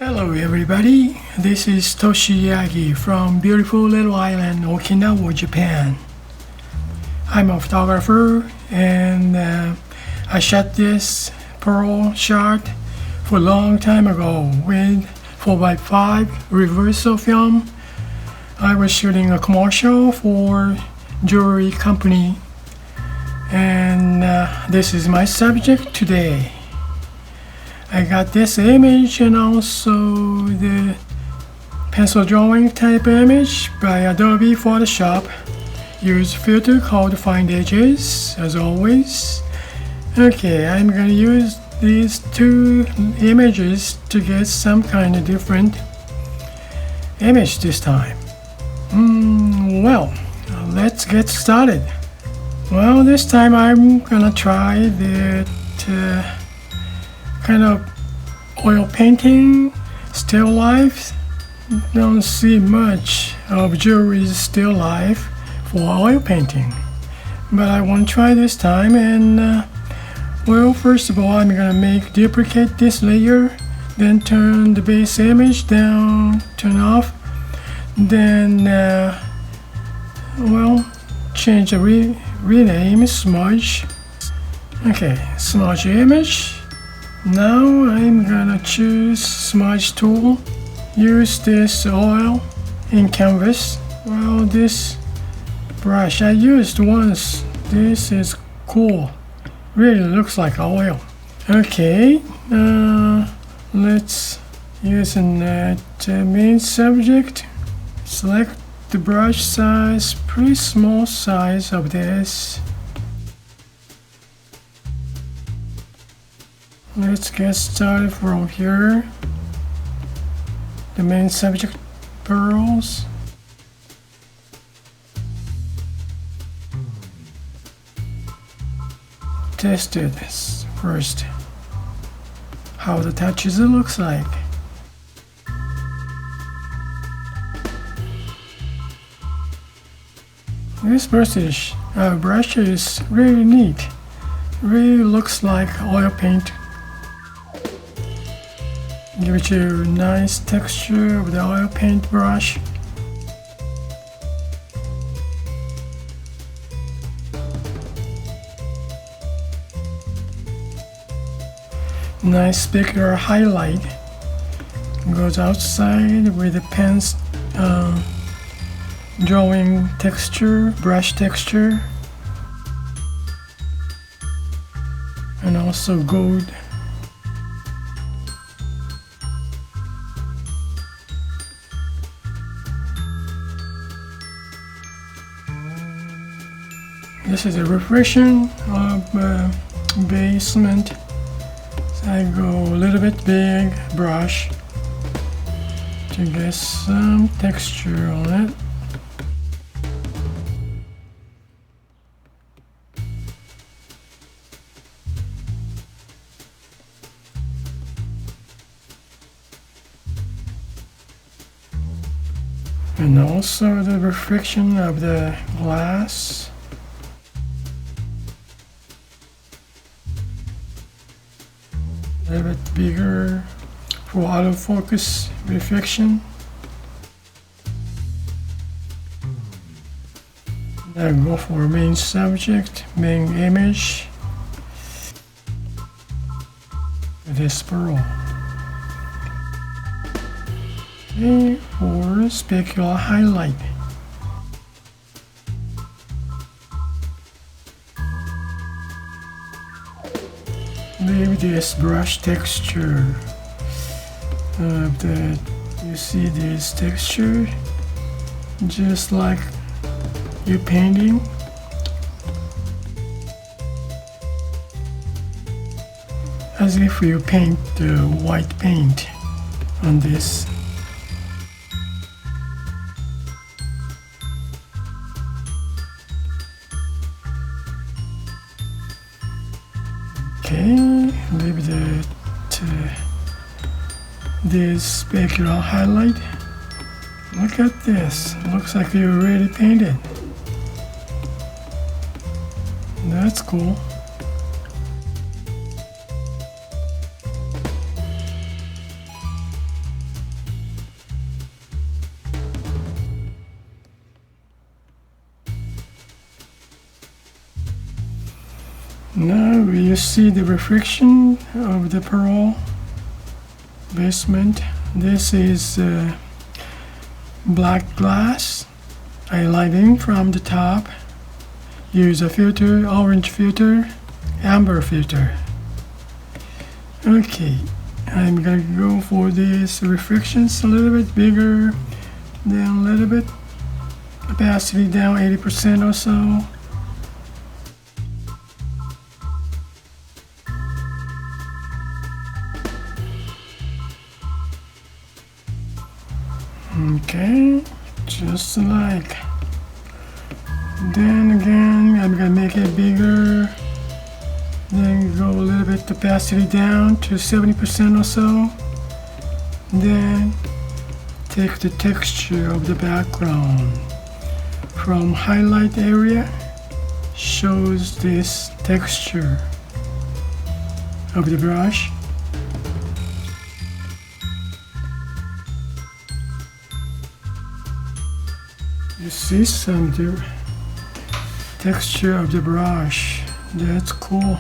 Hello everybody, this is Toshi Yagi from beautiful little island Okinawa, Japan. I'm a photographer and I shot this pearl shot for a long time ago with 4x5 reversal film. I was shooting a commercial for jewelry company and this is my subject today. I got this image and also the pencil drawing type image by Adobe Photoshop. Use filter called Find Edges as always. Okay, I'm gonna use these two images to get some kind of different image this time. Well, let's get started. Well, this time I'm gonna try the kind of oil painting, still life. Don't see much of jewelry's still life for oil painting, but I want to try this time. And well, first of all, I'm gonna duplicate this layer, then turn the base image down, turn off, then well, change the rename smudge. Okay, smudge image. Now I'm gonna choose smudge tool. Use this oil in canvas. Well, this brush I used once. This is cool. Really looks like oil. Okay, let's use that main subject. Select the brush size, pretty small size of this. Let's get started from here. The main subject, pearls. Test this first. How the touches it looks like. This brush is really neat. Really looks like oil paint. Give it a nice texture with the oil paint brush. Nice specular highlight. Goes outside with the pen's drawing texture, brush texture, and also gold. This is a reflection of basement. So I go a little bit big brush to get some texture on it. And also the reflection of the glass. A little bit bigger for autofocus reflection. Then go for main subject, main image. This pearl. Okay, for specular highlight. Leave this brush texture of the, you see this texture just like you painting. As if you paint the white paint on this. Okay, leave this specular highlight. Look at this. Looks like you already painted. That's cool. Now you see the reflection of the pearl basement. This is black glass. I light in from the top. Use a filter, orange filter, amber filter. Okay, I'm gonna go for these reflections a little bit bigger, then a little bit opacity down 80% or so. Okay, just like. Then again, I'm gonna make it bigger. Then go a little bit opacity down to 70% or so. Then take the texture of the background from highlight area, shows this texture of the brush. You see some of the texture of the brush. That's cool.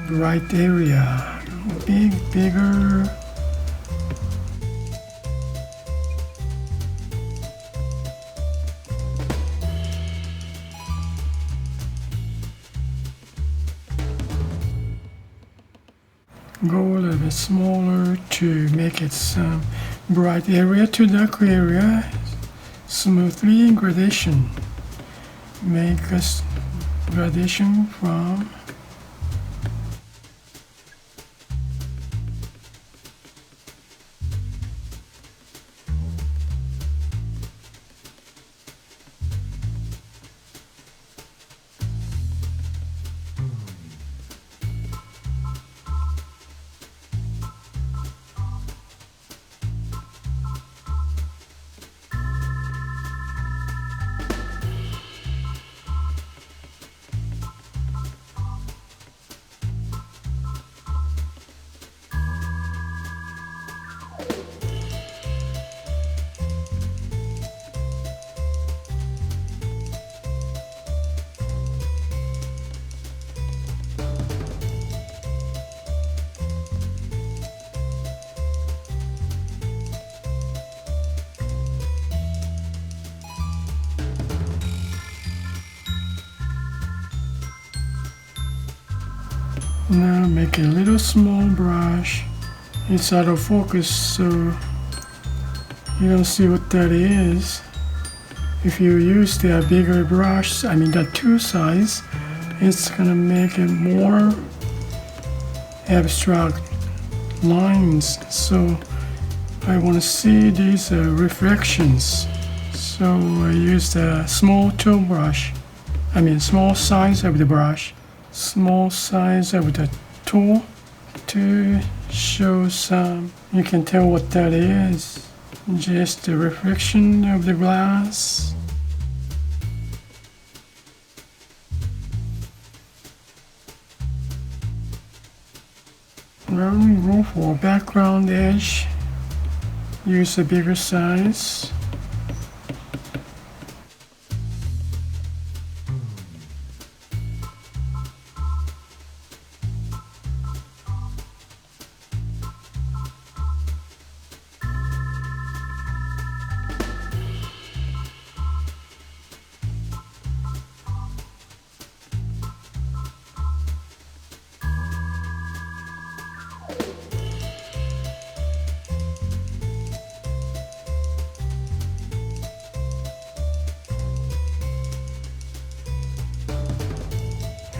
Right area, bigger. Go a little bit smaller to make it some bright area to dark area. Smoothly gradation. Make a gradation from now make a little small brush. It's out of focus, so you don't see what that is. If you use the bigger brush, I mean the tool size, it's gonna make it more abstract lines. So I want to see these reflections. So I use the small tool brush. I mean small size of the brush. Small size of the tool to show some. You can tell what that is. Just the reflection of the glass. Now go for background edge. Use a bigger size.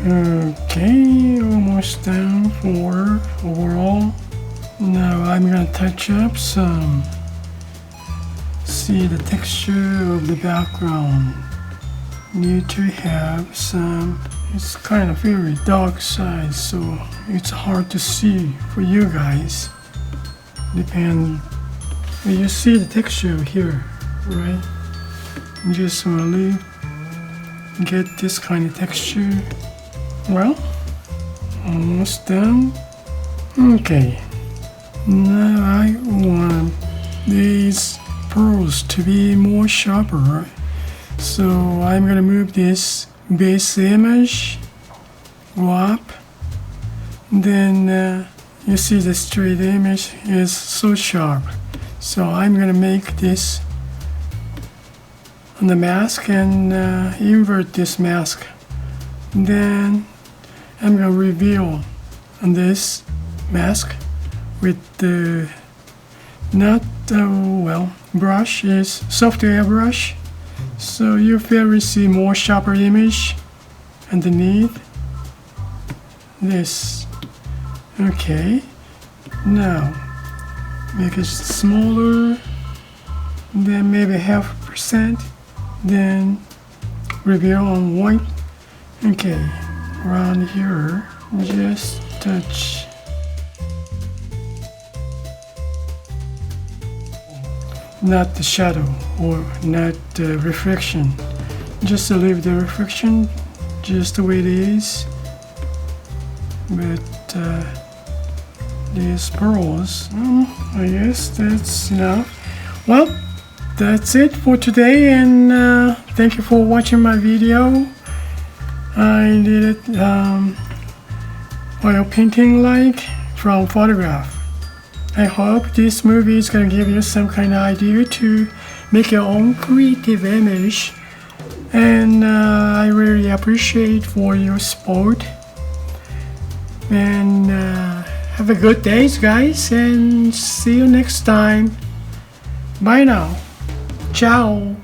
Okay, almost done for overall. Now I'm gonna touch up some. See the texture of the background. Need to have some. It's kind of very dark side, so it's hard to see for you guys. Depend. You see the texture here, right? Just really get this kind of texture. Well, almost done. Okay, now I want these pearls to be more sharper. So I'm gonna move this base image, go up, then you see the straight image is so sharp. So I'm gonna make this on the mask and invert this mask. Then I'm gonna reveal on this mask with the not brush is software brush, so you will see more sharper image underneath this. Okay, now make it smaller, then maybe 0.5%, then reveal on white. Okay, around here, just touch. Not the shadow or not the reflection, just to leave the reflection just the way it is. But these pearls, I guess that's enough. Well, that's it for today, and thank you for watching my video. I did it oil painting like from photograph. I hope this movie is going to give you some kind of idea to make your own creative image, and I really appreciate for your support. And have a good day, guys, and see you next time. Bye now. Ciao.